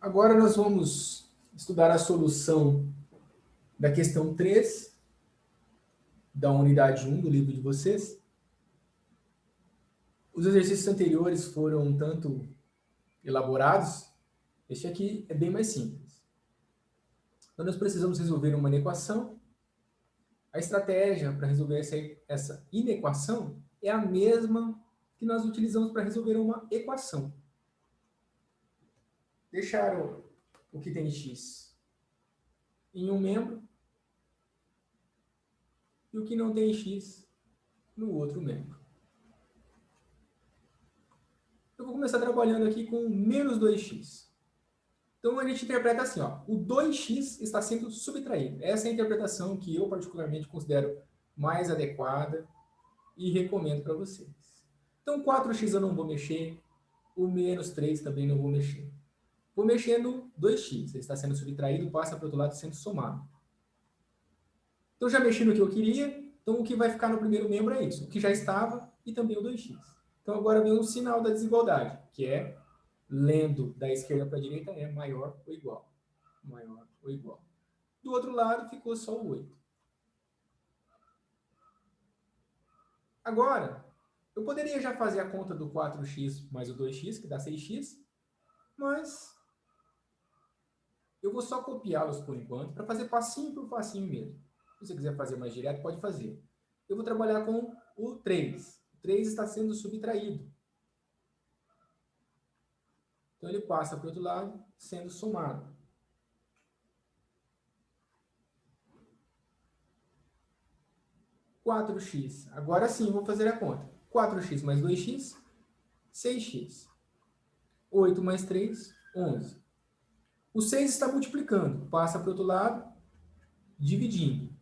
Agora nós vamos estudar a solução da questão 3 da unidade 1 do livro de vocês. Os exercícios anteriores foram um tanto elaborados. Este aqui é bem mais simples. Então, nós precisamos resolver uma inequação. A estratégia para resolver essa inequação é a mesma que nós utilizamos para resolver uma equação. Deixar o que tem x em um membro e o que não tem x no outro membro. Eu vou começar trabalhando aqui com menos 2x. Então, a gente interpreta assim, ó, o 2x está sendo subtraído. Essa é a interpretação que eu particularmente considero mais adequada e recomendo para vocês. Então, 4x eu não vou mexer, o menos 3 também não vou mexer. Vou mexer no 2x, ele está sendo subtraído, passa para o outro lado sendo somado. Então, já mexi no que eu queria, então o que vai ficar no primeiro membro é isso, o que já estava e também o 2x. Então, agora vem o sinal da desigualdade, que é, lendo da esquerda para a direita, é maior ou igual. Maior ou igual. Do outro lado, ficou só o 8. Agora, eu poderia já fazer a conta do 4x mais o 2x, que dá 6x, mas eu vou só copiá-los por enquanto, para fazer passinho por passinho mesmo. Se você quiser fazer mais direto, pode fazer. Eu vou trabalhar com o 3. O 3 está sendo subtraído. Então, ele passa para o outro lado, sendo somado. (4x). Agora sim, vou fazer a conta. 4x mais 2x, 6x. 8 mais 3, 11. O 6 está multiplicando. Passa para o outro lado, dividindo.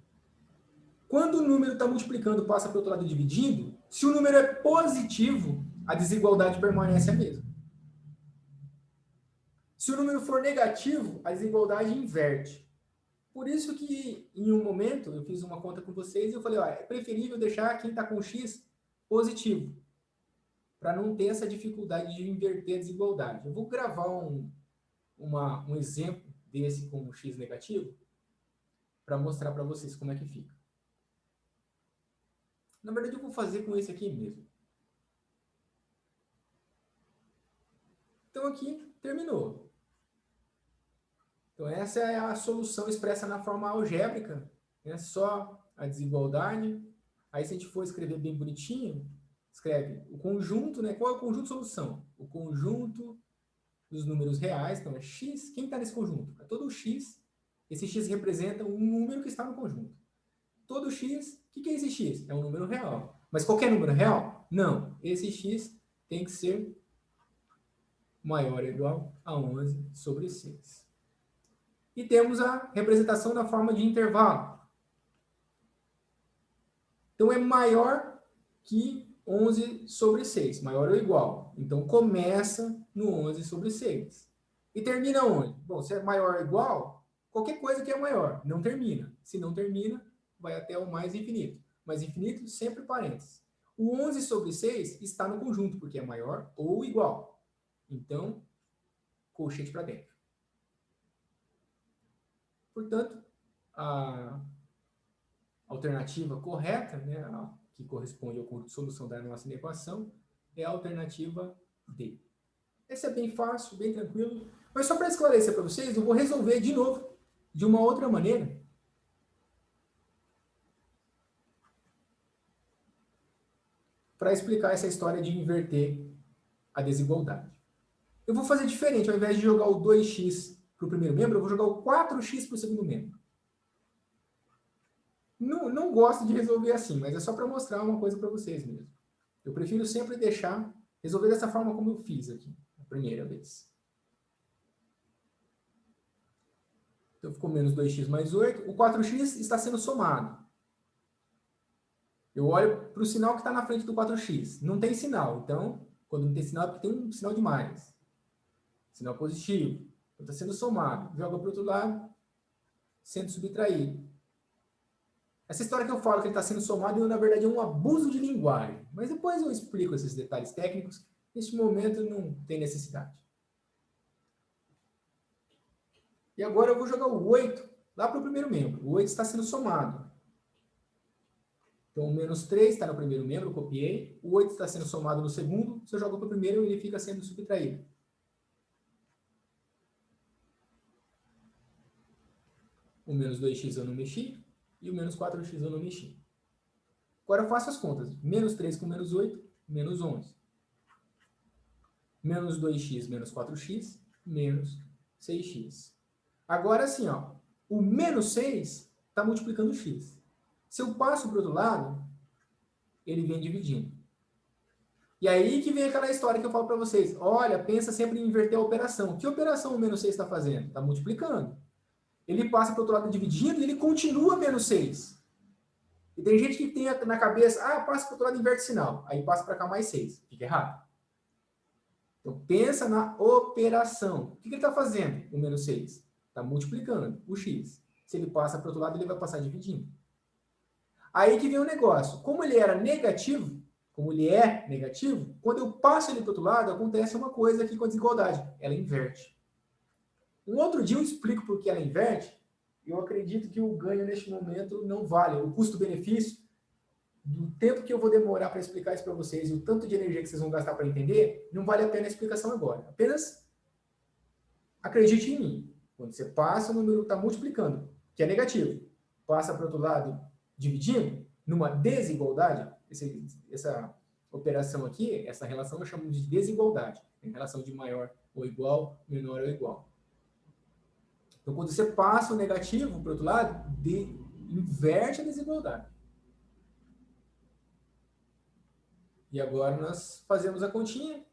Quando o número está multiplicando, passa para o outro lado dividindo, se o número é positivo, a desigualdade permanece a mesma. Se o número for negativo, a desigualdade inverte. Por isso que, em um momento, eu fiz uma conta com vocês e eu falei, ó, é preferível deixar quem está com x positivo, para não ter essa dificuldade de inverter a desigualdade. Eu vou gravar um exemplo desse com x negativo, para mostrar para vocês como é que fica. Na verdade, eu vou fazer com esse aqui mesmo. Então, aqui, terminou. Então, essa é a solução expressa na forma algébrica, né? Só a desigualdade. Aí, se a gente for escrever bem bonitinho, escreve o conjunto, né? Qual é o conjunto de solução? O conjunto dos números reais, então é x. Quem está nesse conjunto? É todo o x. Esse x representa um número que está no conjunto. Todo x, o que é esse x? É um número real. Mas qualquer número real? Não. Esse x tem que ser maior ou igual a 11 sobre 6. E temos a representação na forma de intervalo. Então, é maior que 11 sobre 6, maior ou igual. Então, começa no 11 sobre 6. E termina onde? Bom, se é maior ou igual, qualquer coisa que é maior, não termina. Se não termina, vai até o mais infinito. Mais infinito, sempre parênteses. O 11 sobre 6 está no conjunto, porque é maior ou igual. Então, colchete para dentro. Portanto, a alternativa correta, né, que corresponde ao conjunto de solução da nossa equação, é a alternativa D. Esse é bem fácil, bem tranquilo. Mas só para esclarecer para vocês, eu vou resolver de novo, de uma outra maneira. Para explicar essa história de inverter a desigualdade. Eu vou fazer diferente, ao invés de jogar o 2x para o primeiro membro, eu vou jogar o 4x para o segundo membro. Não gosto de resolver assim, mas é só para mostrar uma coisa para vocês mesmo. Eu prefiro sempre resolver dessa forma como eu fiz aqui, a primeira vez. Então, ficou menos 2x mais 8. O 4x está sendo somado. Eu olho para o sinal que está na frente do 4x. Não tem sinal. Então, quando não tem sinal, é porque tem um sinal de mais. Sinal positivo. Então, está sendo somado. Joga para o outro lado, sendo subtraído. Essa história que eu falo que ele está sendo somado, na verdade, é um abuso de linguagem. Mas depois eu explico esses detalhes técnicos. Neste momento, não tem necessidade. E agora eu vou jogar o 8 lá para o primeiro membro. O 8 está sendo somado. Então, o menos 3 está no primeiro membro, eu copiei. O 8 está sendo somado no segundo. Se eu jogo para o primeiro, ele fica sendo subtraído. O menos 2x eu não mexi. E o menos 4x eu não mexi. Agora eu faço as contas. Menos 3 com menos 8, menos 11. Menos 2x menos 4x, menos 6x. Agora, assim, ó, o menos 6 está multiplicando o x. Se eu passo para o outro lado, ele vem dividindo. E aí que vem aquela história que eu falo para vocês. Olha, pensa sempre em inverter a operação. Que operação o menos 6 está fazendo? Está multiplicando. Ele passa para o outro lado dividindo e ele continua menos 6. E tem gente que tem na cabeça, passa para o outro lado e inverte sinal. Aí passa para cá mais 6. Fica errado. Então, pensa na operação. O que ele está fazendo, o menos 6? Está multiplicando o x. Se ele passa para o outro lado, ele vai passar dividindo. Aí que vem o negócio. Como ele era negativo, como ele é negativo, quando eu passo ele para o outro lado, acontece uma coisa aqui com a desigualdade. Ela inverte. Um outro dia eu explico por que ela inverte. Eu acredito que o ganho neste momento não vale. O custo-benefício, do tempo que eu vou demorar para explicar isso para vocês e o tanto de energia que vocês vão gastar para entender, não vale a pena a explicação agora. Apenas acredite em mim. Quando você passa, o número está multiplicando, que é negativo. Passa para o outro lado dividindo, numa desigualdade, essa operação aqui, essa relação nós chamamos de desigualdade. Em relação de maior ou igual, menor ou igual. Então, quando você passa o negativo para o outro lado, inverte a desigualdade. E agora nós fazemos a continha.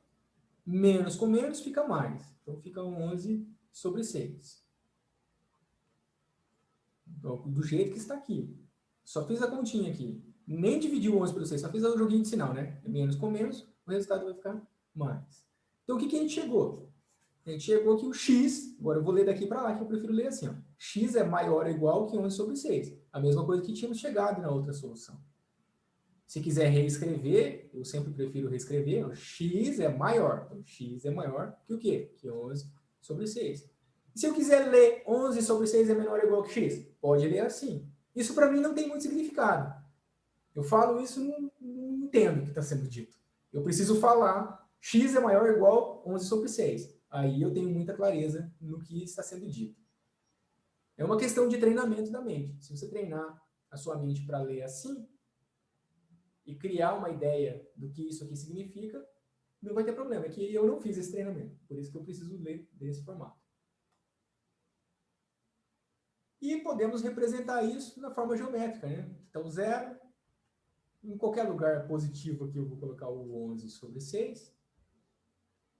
Menos com menos fica mais. Então, fica 11 sobre 6. Então, do jeito que está aqui. Só fiz a continha aqui. Nem dividi o 11 pelo 6, só fiz o joguinho de sinal, né? Menos com menos, o resultado vai ficar mais. Então, o que a gente chegou? A gente chegou que o x, agora eu vou ler daqui para lá, que eu prefiro ler assim, ó. X é maior ou igual que 11 sobre 6. A mesma coisa que tínhamos chegado na outra solução. Se quiser reescrever, eu sempre prefiro reescrever, o x é maior. Então, x é maior que o quê? Que 11 sobre 6. E se eu quiser ler 11 sobre 6 é menor ou igual que x? Pode ler assim. Isso para mim não tem muito significado. Eu falo isso, não entendo o que está sendo dito. Eu preciso falar x é maior ou igual a 11 sobre 6. Aí eu tenho muita clareza no que está sendo dito. É uma questão de treinamento da mente. Se você treinar a sua mente para ler assim, e criar uma ideia do que isso aqui significa, não vai ter problema. É que eu não fiz esse treinamento. Por isso que eu preciso ler desse formato. E podemos representar isso na forma geométrica, né? Então, 0, em qualquer lugar positivo aqui eu vou colocar o 11 sobre 6.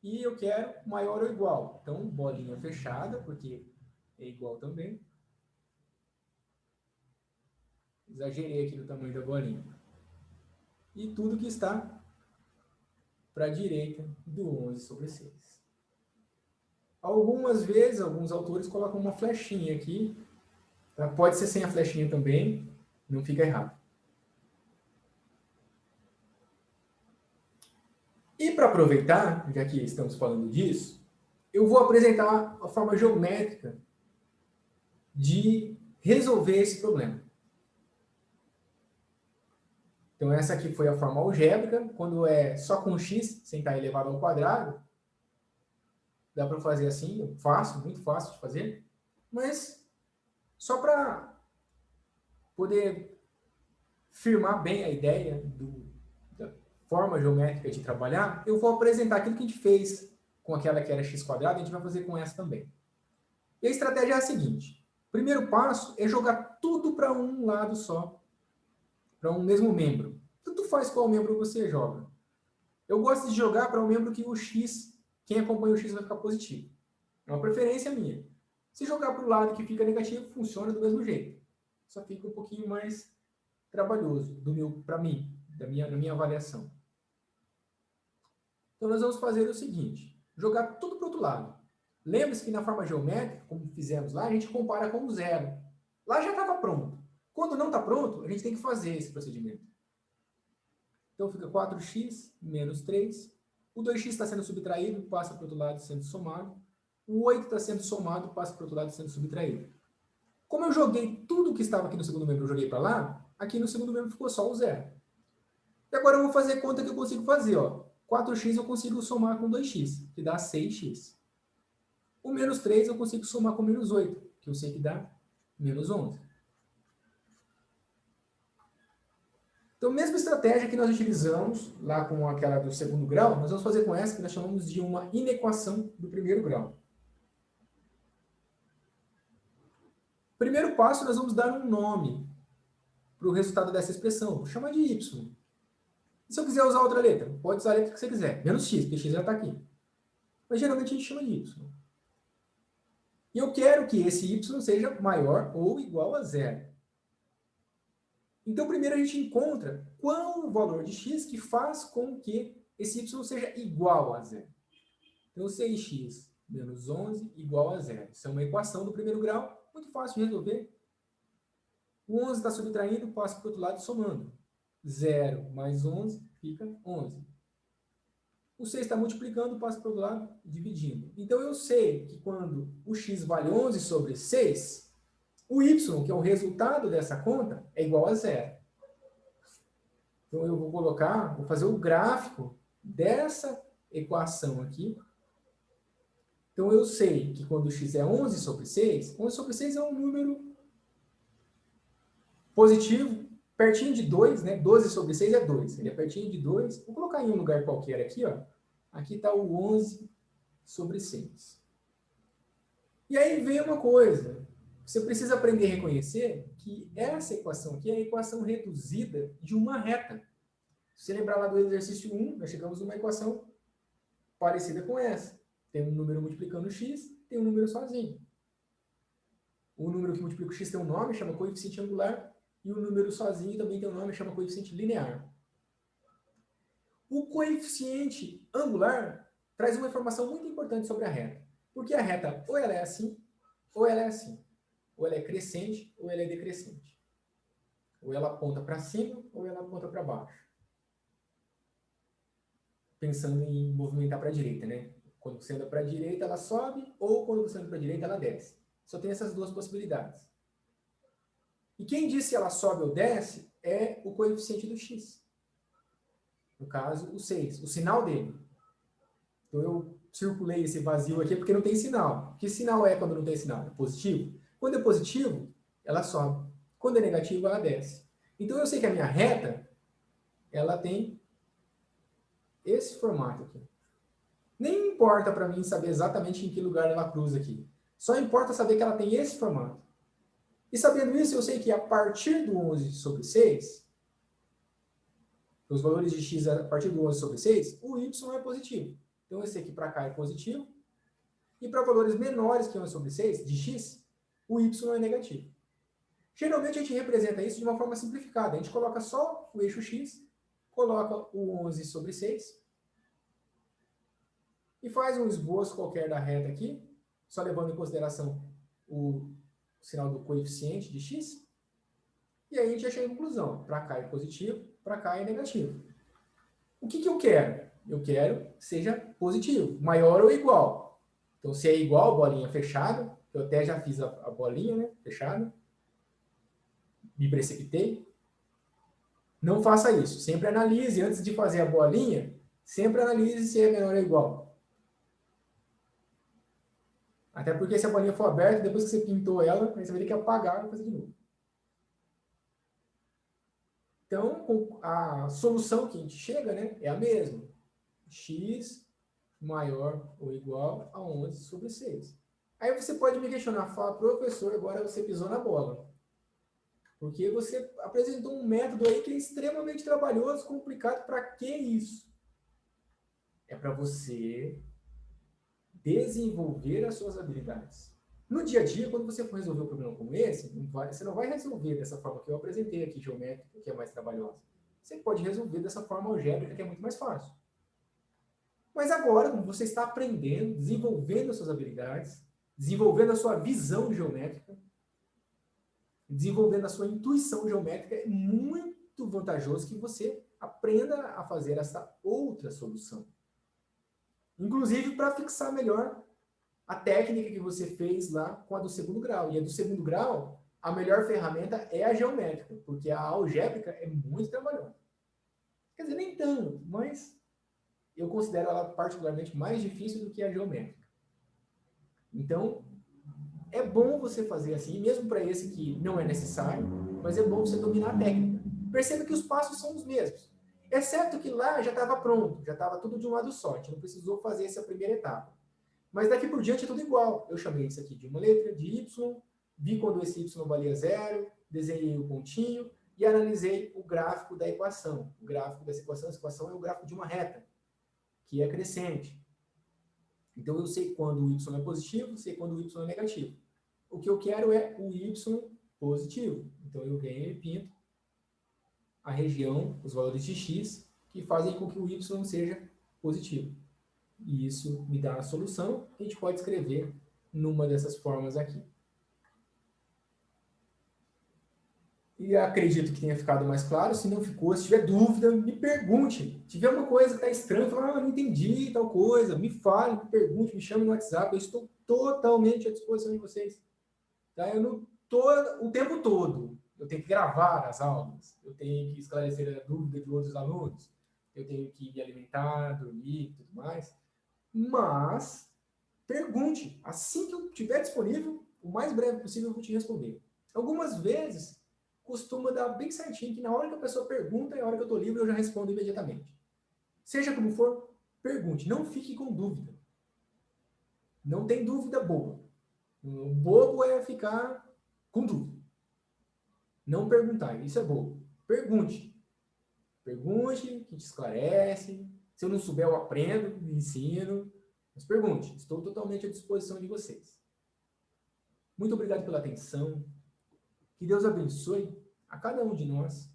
E eu quero maior ou igual. Então, bolinha fechada, porque é igual também. Exagerei aqui no tamanho da bolinha. E tudo que está para a direita do 11 sobre 6. Algumas vezes, alguns autores colocam uma flechinha aqui. Tá? Pode ser sem a flechinha também, não fica errado. E para aproveitar, já que estamos falando disso, eu vou apresentar a forma geométrica de resolver esse problema. Então, essa aqui foi a forma algébrica. Quando é só com x, sem estar elevado ao quadrado, dá para fazer assim, fácil, muito fácil de fazer. Mas, só para poder firmar bem a ideia da forma geométrica de trabalhar, eu vou apresentar aquilo que a gente fez com aquela que era x quadrado, a gente vai fazer com essa também. E a estratégia é a seguinte. O primeiro passo é jogar tudo para um lado só, para um mesmo membro. Tanto faz qual membro você joga. Eu gosto de jogar para um membro que o x, quem acompanha o x vai ficar positivo. É uma preferência minha. Se jogar para o lado que fica negativo, funciona do mesmo jeito. Só fica um pouquinho mais trabalhoso para mim, na minha avaliação. Então, nós vamos fazer o seguinte. Jogar tudo para o outro lado. Lembre-se que na forma geométrica, como fizemos lá, a gente compara com o zero. Lá já estava pronto. Quando não está pronto, a gente tem que fazer esse procedimento. Então, fica 4x menos 3. O 2x está sendo subtraído, passa para o outro lado sendo somado. O 8 está sendo somado, passa para o outro lado sendo subtraído. Como eu joguei tudo que estava aqui no segundo membro, eu joguei para lá, aqui no segundo membro ficou só o 0. E agora eu vou fazer a conta que eu consigo fazer. Ó. 4x eu consigo somar com 2x, que dá 6x. O menos 3 eu consigo somar com menos 8, que eu sei que dá menos 11. Então, a mesma estratégia que nós utilizamos lá com aquela do segundo grau, nós vamos fazer com essa que nós chamamos de uma inequação do primeiro grau. Primeiro passo, nós vamos dar um nome para o resultado dessa expressão. Vou chamar de y. E se eu quiser usar outra letra? Pode usar a letra que você quiser. Menos x, porque x já está aqui. Mas geralmente a gente chama de y. E eu quero que esse y seja maior ou igual a 0. Então, primeiro a gente encontra qual o valor de x que faz com que esse y seja igual a 0. Então, 6x menos 11 igual a 0. Isso é uma equação do primeiro grau, muito fácil de resolver. O 11 está subtraindo, passa para o outro lado somando. 0 mais 11 fica 11. O 6 está multiplicando, passa para o outro lado dividindo. Então, eu sei que quando o x vale 11 sobre 6, o y, que é o resultado dessa conta, é igual a 0. Então, eu vou fazer o gráfico dessa equação aqui. Então, eu sei que quando o x é 11 sobre 6, 11 sobre 6 é um número positivo, pertinho de 2, né? 12 sobre 6 é 2, ele é pertinho de 2. Vou colocar em um lugar qualquer aqui, ó. Aqui está o 11 sobre 6. E aí vem uma coisa. Você precisa aprender a reconhecer que essa equação aqui é a equação reduzida de uma reta. Se você lembrar lá do exercício 1, nós chegamos numa equação parecida com essa. Tem um número multiplicando x, tem um número sozinho. O número que multiplica o x tem um nome, chama coeficiente angular, e o número sozinho também tem um nome, chama coeficiente linear. O coeficiente angular traz uma informação muito importante sobre a reta. Porque a reta ou ela é assim, ou ela é assim. Ou ela é crescente, ou ela é decrescente. Ou ela aponta para cima, ou ela aponta para baixo. Pensando em movimentar para a direita, né? Quando você anda para a direita, ela sobe, ou quando você anda para a direita, ela desce. Só tem essas duas possibilidades. E quem diz se ela sobe ou desce é o coeficiente do x. No caso, o 6, o sinal dele. Então, eu circulei esse vazio aqui porque não tem sinal. Que sinal é quando não tem sinal? É positivo? Quando é positivo, ela sobe. Quando é negativo, ela desce. Então, eu sei que a minha reta, ela tem esse formato aqui. Nem importa para mim saber exatamente em que lugar ela cruza aqui. Só importa saber que ela tem esse formato. E sabendo isso, eu sei que a partir do 11 sobre 6, os valores de x a partir do 11 sobre 6, o y é positivo. Então, esse aqui para cá é positivo. E para valores menores que 11 sobre 6, de x, o y é negativo. Geralmente, a gente representa isso de uma forma simplificada. A gente coloca só o eixo x, coloca o 11 sobre 6, e faz um esboço qualquer da reta aqui, só levando em consideração o sinal do coeficiente de x, e aí a gente já chega à conclusão. Para cá é positivo, para cá é negativo. O que eu quero? Eu quero que seja positivo, maior ou igual. Então, se é igual, bolinha fechada, eu até já fiz a bolinha, né, fechada, me precipitei. Não faça isso. Sempre analise, antes de fazer a bolinha, sempre analise se é menor ou igual. Até porque se a bolinha for aberta, depois que você pintou ela, aí você vai ter que apagar e fazer de novo. Então, a solução que a gente chega, né, é a mesma. X maior ou igual a 11 sobre 6. Aí você pode me questionar, falar, professor, agora você pisou na bola. Porque você apresentou um método aí que é extremamente trabalhoso, complicado. Para que isso? É para você desenvolver as suas habilidades. No dia a dia, quando você for resolver um problema como esse, você não vai resolver dessa forma que eu apresentei aqui, geométrica, que é mais trabalhosa. Você pode resolver dessa forma algébrica, que é muito mais fácil. Mas agora, como você está aprendendo, desenvolvendo as suas habilidades, desenvolvendo a sua visão geométrica, desenvolvendo a sua intuição geométrica, é muito vantajoso que você aprenda a fazer essa outra solução. Inclusive para fixar melhor a técnica que você fez lá com a do segundo grau. E a do segundo grau, a melhor ferramenta é a geométrica, porque a algébrica é muito trabalhosa. Quer dizer, nem tanto, mas eu considero ela particularmente mais difícil do que a geométrica. Então, é bom você fazer assim, mesmo para esse que não é necessário, mas é bom você dominar a técnica. Perceba que os passos são os mesmos. Exceto que lá já estava pronto, já estava tudo de um lado só, a gente não precisou fazer essa primeira etapa. Mas daqui por diante é tudo igual. Eu chamei isso aqui de uma letra, de Y, vi quando esse Y valia zero, desenhei o pontinho e analisei o gráfico da equação. O gráfico dessa equação, essa equação é o gráfico de uma reta, que é crescente. Então eu sei quando o Y é positivo, sei quando o Y é negativo. O que eu quero é o Y positivo. Então eu venho e pinto a região, os valores de X, que fazem com que o Y seja positivo. E isso me dá a solução que a gente pode escrever numa dessas formas aqui. E acredito que tenha ficado mais claro. Se não ficou, se tiver dúvida, me pergunte. Se tiver uma coisa que está estranha, fala, não entendi tal coisa, me fale, me pergunte, me chame no WhatsApp. Eu estou totalmente à disposição de vocês. Tá? Eu não estou o tempo todo. Eu tenho que gravar as aulas, eu tenho que esclarecer a dúvida de outros alunos, eu tenho que me alimentar, dormir e tudo mais. Mas pergunte. Assim que eu estiver disponível, o mais breve possível eu vou te responder. Algumas vezes costuma dar bem certinho, que na hora que a pessoa pergunta, é a hora que eu estou livre, eu já respondo imediatamente. Seja como for, pergunte. Não fique com dúvida. Não tem dúvida boba. O bobo é ficar com dúvida. Não perguntar. Isso é bobo. Pergunte. Pergunte, que te esclarece. Se eu não souber, eu aprendo, me ensino. Mas pergunte. Estou totalmente à disposição de vocês. Muito obrigado pela atenção. Que Deus abençoe a cada um de nós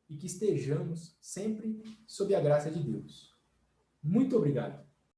e que estejamos sempre sob a graça de Deus. Muito obrigado.